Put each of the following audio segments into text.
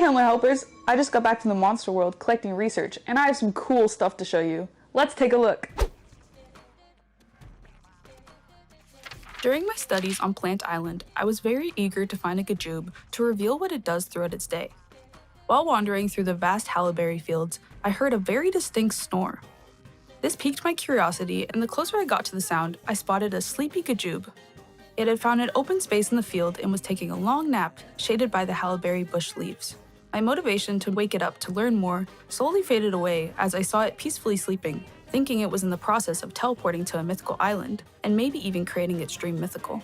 Hamlet helpers! I just got back from the monster world collecting research, and I have some cool stuff to show you. Let's take a look! During my studies on Plant Island, I was very eager to find a gajube to reveal what it does throughout its day. While wandering through the vast hailberry fields, I heard a very distinct snore. This piqued my curiosity, and the closer I got to the sound, I spotted a sleepy gajube. It had found an open space in the field and was taking a long nap, shaded by the hailberry bush leaves. My motivation to wake it up to learn more slowly faded away as I saw it peacefully sleeping, thinking it was in the process of teleporting to a mythical island, and maybe even creating its dream mythical.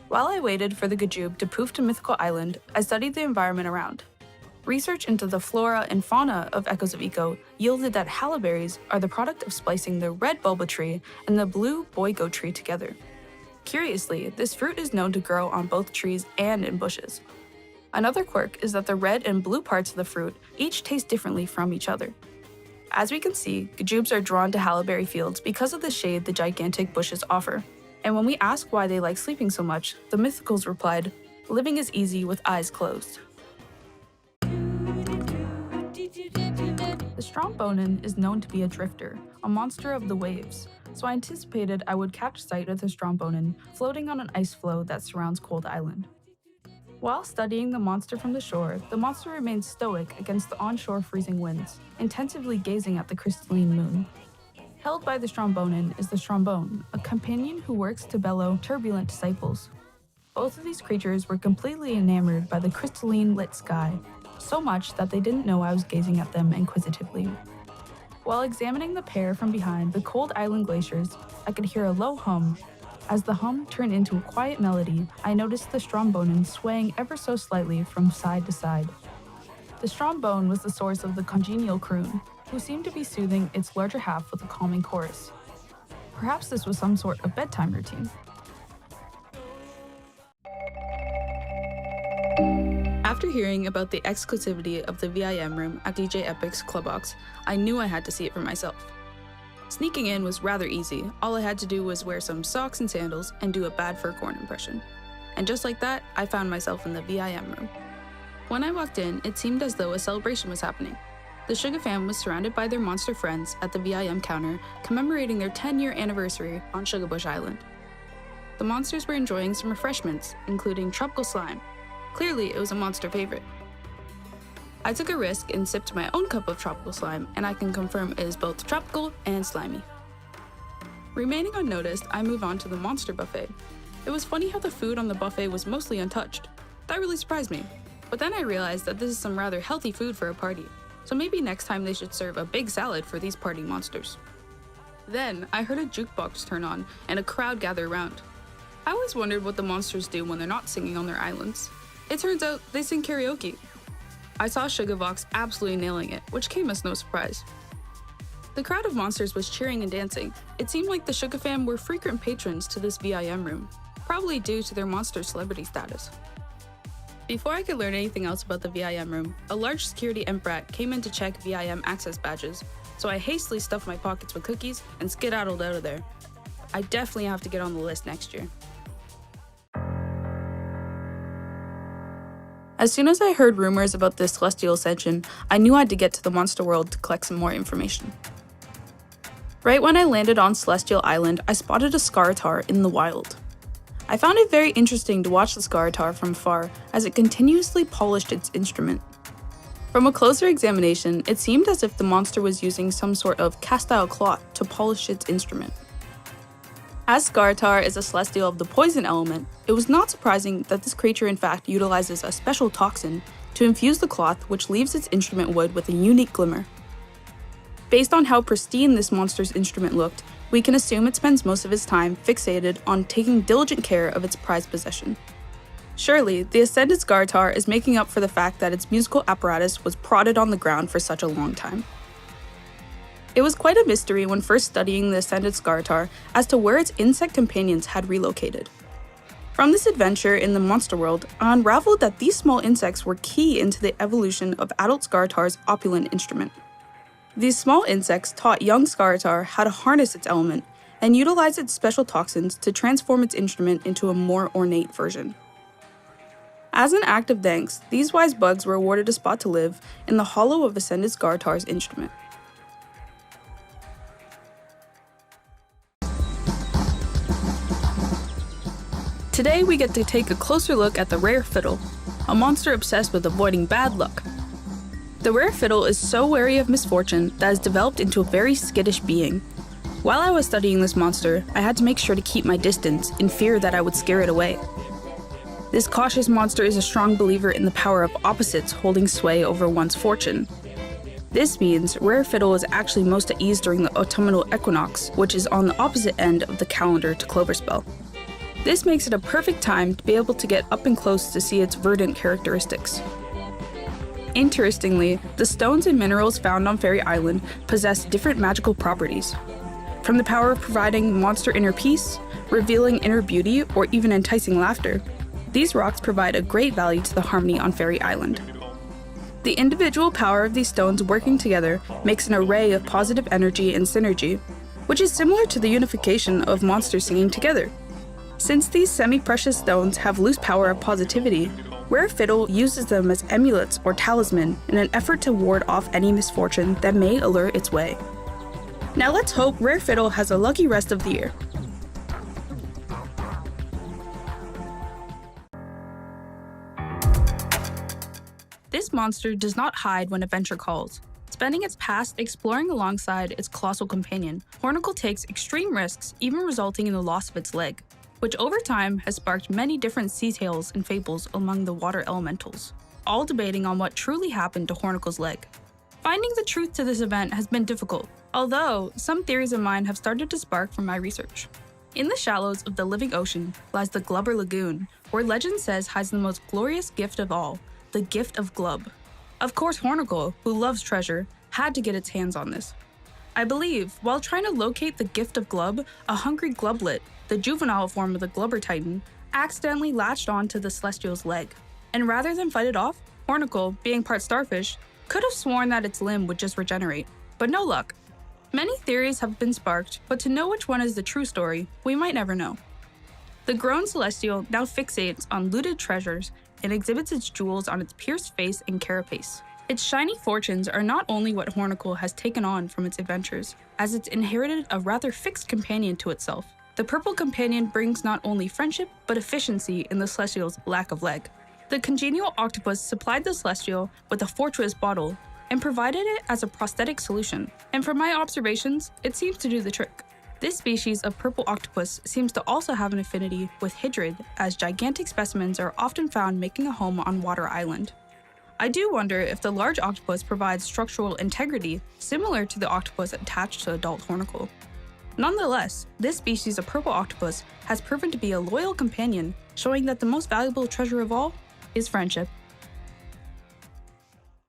While I waited for the gajube to poof to Mythical Island, I studied the environment around. Research into the flora and fauna of Echoes of Eco yielded that hailberries are the product of splicing the red bulba tree and the blue boigo tree together. Curiously, this fruit is known to grow on both trees and in bushes. Another quirk is that the red and blue parts of the fruit each taste differently from each other. As we can see, gajubes are drawn to hailberry fields because of the shade the gigantic bushes offer. And when we ask why they like sleeping so much, the mythicals replied, "Living is easy with eyes closed." The Strombonen is known to be a drifter, a monster of the waves, so I anticipated I would catch sight of the Strombonen floating on an ice floe that surrounds Cold Island. While studying the monster from the shore, the monster remained stoic against the onshore freezing winds, intensively gazing at the crystalline moon. Held by the Strombonen is the Strombone, a companion who works to bellow turbulent disciples. Both of these creatures were completely enamored by the crystalline lit sky, so much that they didn't know I was gazing at them inquisitively. While examining the pair from behind the Cold Island glaciers, I could hear a low hum. As the hum turned into a quiet melody, I noticed the Strombonen swaying ever so slightly from side to side. The Strombone was the source of the congenial croon, who seemed to be soothing its larger half with a calming chorus. Perhaps this was some sort of bedtime routine. After hearing about the exclusivity of the VIM room at DJ Epic's Clubbox, I knew I had to see it for myself. Sneaking in was rather easy. All I had to do was wear some socks and sandals and do a bad fur corn impression. And just like that, I found myself in the VIM room. When I walked in, it seemed as though a celebration was happening. The Sugar fam was surrounded by their monster friends at the VIM counter, commemorating their 10-year anniversary on Sugarbush Island. The monsters were enjoying some refreshments, including tropical slime. Clearly, it was a monster favorite. I took a risk and sipped my own cup of tropical slime, and I can confirm it is both tropical and slimy. Remaining unnoticed, I move on to the monster buffet. It was funny how the food on the buffet was mostly untouched. That really surprised me. But then I realized that this is some rather healthy food for a party, so maybe next time they should serve a big salad for these party monsters. Then, I heard a jukebox turn on and a crowd gather around. I always wondered what the monsters do when they're not singing on their islands. It turns out they sing karaoke. I saw Sugavox absolutely nailing it, which came as no surprise. The crowd of monsters was cheering and dancing. It seemed like the Sugar fam were frequent patrons to this VIM room, probably due to their monster celebrity status. Before I could learn anything else about the VIM room, a large security MPRAT came in to check VIM access badges, so I hastily stuffed my pockets with cookies and skedaddled out of there. I definitely have to get on the list next year. As soon as I heard rumors about this celestial ascension, I knew I had to get to the monster world to collect some more information. Right when I landed on Celestial Island, I spotted a Scaritar in the wild. I found it very interesting to watch the Scaritar from afar as it continuously polished its instrument. From a closer examination, it seemed as if the monster was using some sort of cast-iron cloth to polish its instrument. As Scaritar is a celestial of the poison element, it was not surprising that this creature in fact utilizes a special toxin to infuse the cloth, which leaves its instrument wood with a unique glimmer. Based on how pristine this monster's instrument looked, we can assume it spends most of its time fixated on taking diligent care of its prized possession. Surely, the Ascended Scaritar is making up for the fact that its musical apparatus was prodded on the ground for such a long time. It was quite a mystery when first studying the Ascended Scaritar as to where its insect companions had relocated. From this adventure in the monster world, I unraveled that these small insects were key into the evolution of adult Scaritar's opulent instrument. These small insects taught young Scaritar how to harness its element and utilize its special toxins to transform its instrument into a more ornate version. As an act of thanks, these wise bugs were awarded a spot to live in the hollow of Ascended Scartar's instrument. Today we get to take a closer look at the rare fiddle, a monster obsessed with avoiding bad luck. The rare fiddle is so wary of misfortune that has developed into a very skittish being. While I was studying this monster, I had to make sure to keep my distance in fear that I would scare it away. This cautious monster is a strong believer in the power of opposites holding sway over one's fortune. This means rare fiddle is actually most at ease during the autumnal equinox, which is on the opposite end of the calendar to Cloverspell. This makes it a perfect time to be able to get up and close to see its verdant characteristics. Interestingly, the stones and minerals found on Fairy Island possess different magical properties. From the power of providing monster inner peace, revealing inner beauty, or even enticing laughter, these rocks provide a great value to the harmony on Fairy Island. The individual power of these stones working together makes an array of positive energy and synergy, which is similar to the unification of monsters singing together. Since these semi-precious stones have loose power of positivity, Rare Fiddle uses them as amulets or talisman in an effort to ward off any misfortune that may allure its way. Now let's hope Rare Fiddle has a lucky rest of the year. This monster does not hide when adventure calls. Spending its past exploring alongside its colossal companion, Hornicle takes extreme risks, even resulting in the loss of its leg, which over time has sparked many different sea tales and fables among the water elementals, all debating on what truly happened to Hornicle's leg. Finding the truth to this event has been difficult, although some theories of mine have started to spark from my research. In the shallows of the living ocean lies the Glubber Lagoon, where legend says hides the most glorious gift of all, the gift of Glub. Of course, Hornicle, who loves treasure, had to get its hands on this. I believe, while trying to locate the gift of Glub, a hungry Glublet, the juvenile form of the Glubber Titan, accidentally latched onto the Celestial's leg. And rather than fight it off, Hornicle, being part starfish, could have sworn that its limb would just regenerate, but no luck. Many theories have been sparked, but to know which one is the true story, we might never know. The grown Celestial now fixates on looted treasures and exhibits its jewels on its pierced face and carapace. Its shiny fortunes are not only what Hornicle has taken on from its adventures, as it's inherited a rather fixed companion to itself. The purple companion brings not only friendship, but efficiency in the Celestial's lack of leg. The congenial octopus supplied the Celestial with a fortress bottle and provided it as a prosthetic solution, and from my observations, it seems to do the trick. This species of purple octopus seems to also have an affinity with Hydrid, as gigantic specimens are often found making a home on Water Island. I do wonder if the large octopus provides structural integrity similar to the octopus attached to adult Hornicle. Nonetheless, this species of purple octopus has proven to be a loyal companion, showing that the most valuable treasure of all is friendship.